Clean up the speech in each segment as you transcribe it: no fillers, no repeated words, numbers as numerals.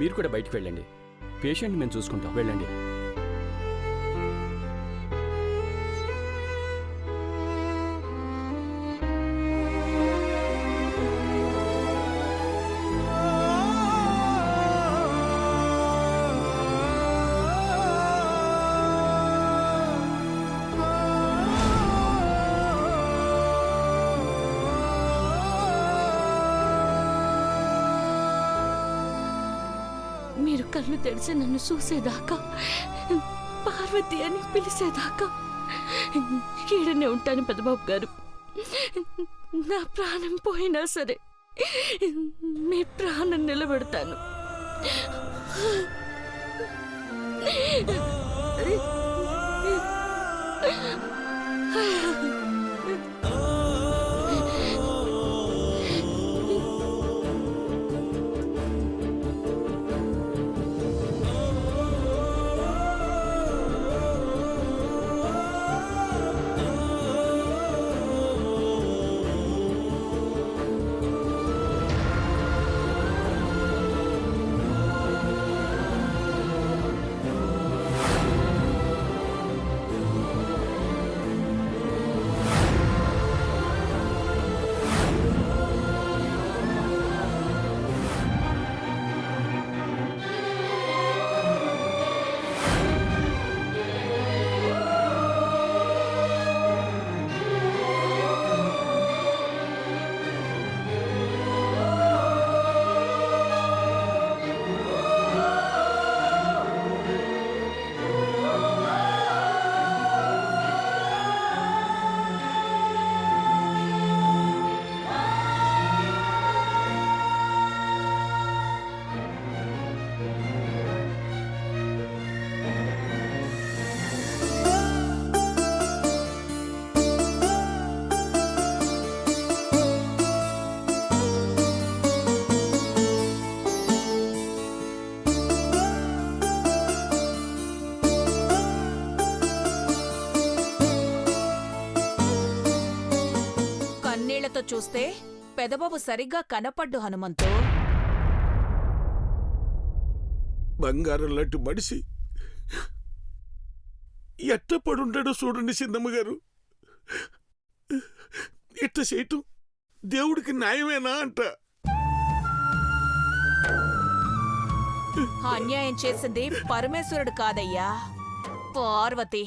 మీరు కూడా బయటికి వెళ్ళండి. పేషెంట్ మేము చూసుకుంటాం, వెళ్ళండి. మీరు కళ్ళు తెరిచి నన్ను చూసేదాకా, పార్వతి అని పిలిచేదాకా ఈడనే ఉంటాను పెద్దబాబు గారు. నా ప్రాణం పోయినా సరే మీ ప్రాణం నిలబెడతాను. కన్నీళ్లతో చూస్తే పెదబాబు సరిగ్గా కనపడ్డు హనుమంతు. బంగారం లాంటి మడిసి ఎట్ట పడుంటాడో చూడండి చిన్నమ్మ గారు. ఇట్ట చేయటం దేవుడికి న్యాయమేనా అంట. అన్యాయం చేసింది పరమేశ్వరుడు కాదయ్యా, పార్వతి.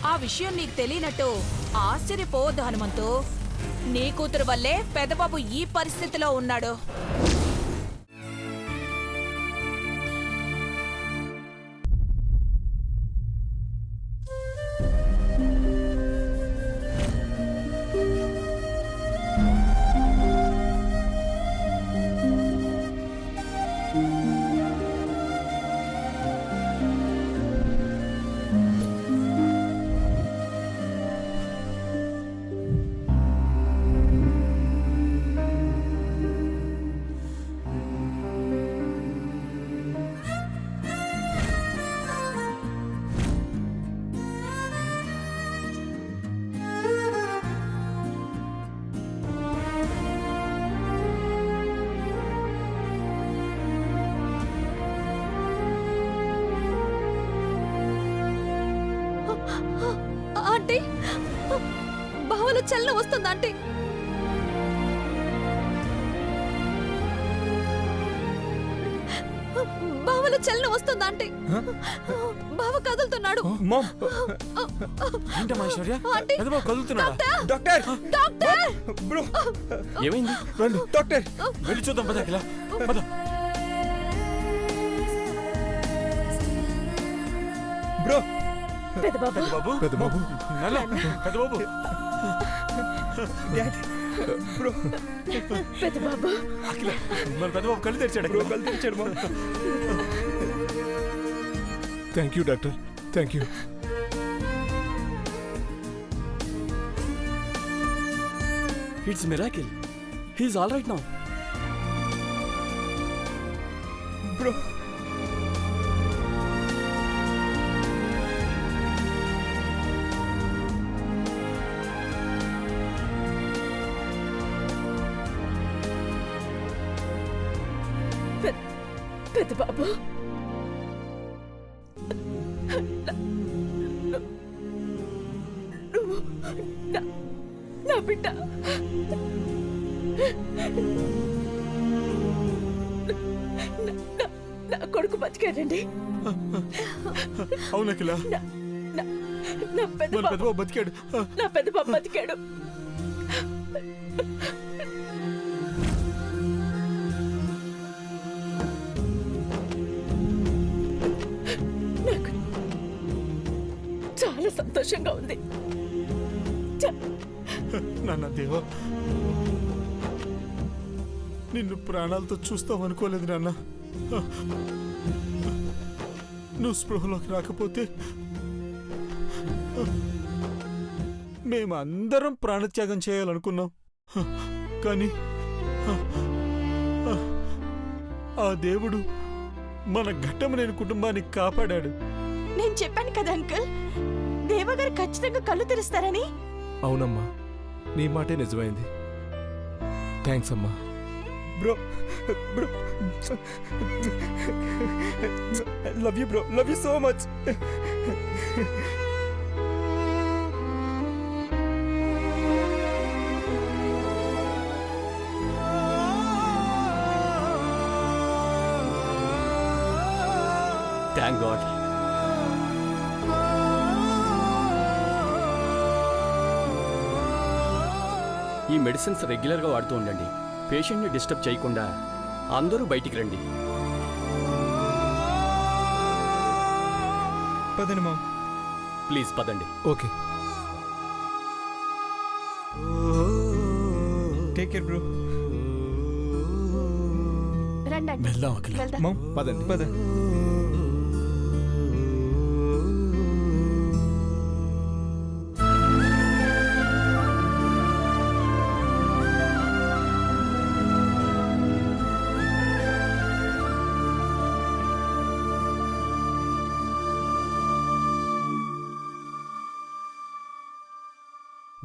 ఆ విషయం నీకు తెలియనట్టు ఆశ్చర్యపోవద్దు హనుమంతు. నీ కూతురు వల్లే పెదబాబు ఈ పరిస్థితిలో ఉన్నాడు. ఆంటీ, బావలో చలనం వస్తుందా ఆంటీ? బావలో చలనం వస్తుందా ఆంటీ? బావ కదులుతున్నాడు. ఏమైంది? డాక్టర్ వెళ్ళి చూద్దాం పద. పద బ్రో. పెద్దబాబు పెద్దబాబు పెద్దబాబు బ్రో. పెద్దబాబు మన పెద్దబాబు కళ్ళు తెరిచాడు. కళ్ళు తెరిచాడు. Thank you doctor, thank you. It's miracle. He is all right now. Bro పెద్ద బాబు నువ్వు నా బిడ్డ నా కొడుకు బతికాడండి. అవును అఖిల, నా పెద్ద మన పెద్దబాబు బతికాడు. నా పెద్ద బాబు బతికాడు. నాకు చాలా సంతోషంగా ఉంది. నాన్న దేవా, నిన్ను ప్రాణాలతో చూస్తాం అనుకోలేదు నాన్న. నువ్వు స్పృహలోకి రాకపోతే మేమందరం ప్రాణత్యాగం చేయాలనుకున్నాం. కానీ ఆ దేవుడు మన ఘట్టమనేని కుటుంబాన్ని కాపాడాడు. నేను చెప్పాను కదా అంకుల్, దేవగారు ఖచ్చితంగా కళ్ళు తెరుస్తారని. అవునమ్మా, నీ మాటే నిజమైంది. థ్యాంక్స్ అమ్మా. Bro bro, love you bro, love you so much. Thank God. ఈ మెడిసిన్స్ రెగ్యులర్గా వాడుతూ ఉండండి. పేషెంట్ని డిస్టర్బ్ చేయకుండా అందరూ బయటికి రండి. పదండి మామ్. ప్లీజ్ పదండి. Okay, take care bro. రండి వెళ్దాం అఖిల. మామ్ పదండి, పదండి.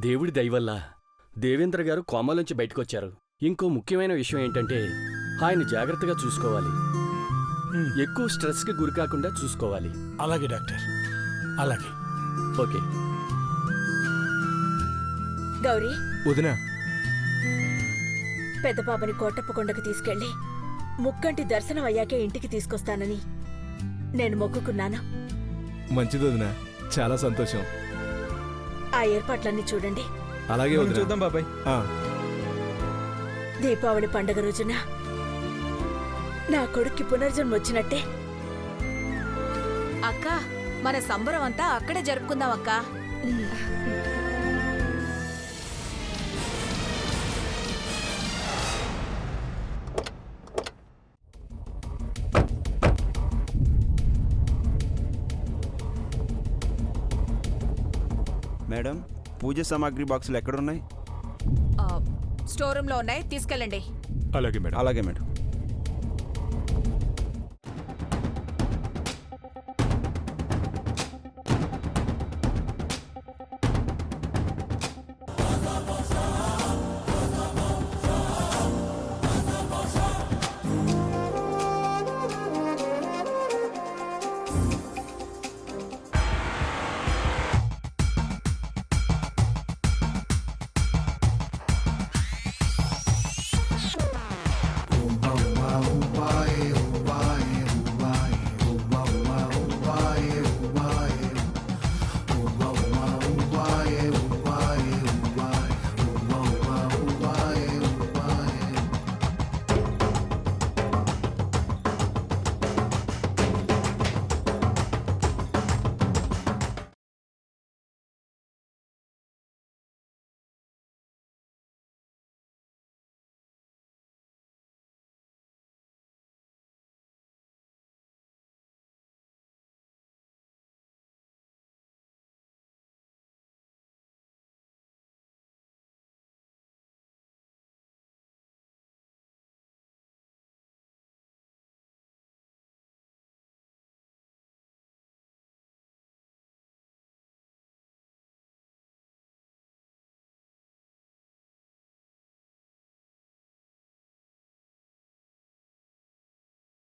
దేవుడి దయవల్ల దేవేంద్ర గారు కోమాలోంచి బయటకొచ్చారు. ఇంకో ముఖ్యమైన విషయం ఏంటంటే ఆయన జాగ్రత్తగా చూసుకోవాలి. ఎక్కువ స్ట్రెస్కి గురి కాకుండా చూసుకోవాలి. అలాగే డాక్టర్, అలాగే. ఓకే. గౌరీ, వదినా, పెద్ద బాబుని కోటప్పకొండకు తీసుకెళ్లి ముక్కంటి దర్శనం అయ్యాకే ఇంటికి తీసుకొస్తానని నేను మొక్కుకున్నాను. మంచిది వదినా, చాలా సంతోషం. ఆ ఏర్పాట్లన్నీ చూడండి. అలాగే చూద్దాం బాబాయ్. దీపావళి పండగ రోజున నా కొడుక్కి పునర్జన్మ వచ్చినట్టే. అక్క, మన సంబరం అంతా అక్కడే జరుపుకుందాం అక్క. మేడం, పూజ సామాగ్రి బాక్సులు ఎక్కడున్నాయి? స్టోర్ రూమ్ లో ఉన్నాయి, తీసుకెళ్ళండి. అలాగే మేడం. అలాగే మేడం.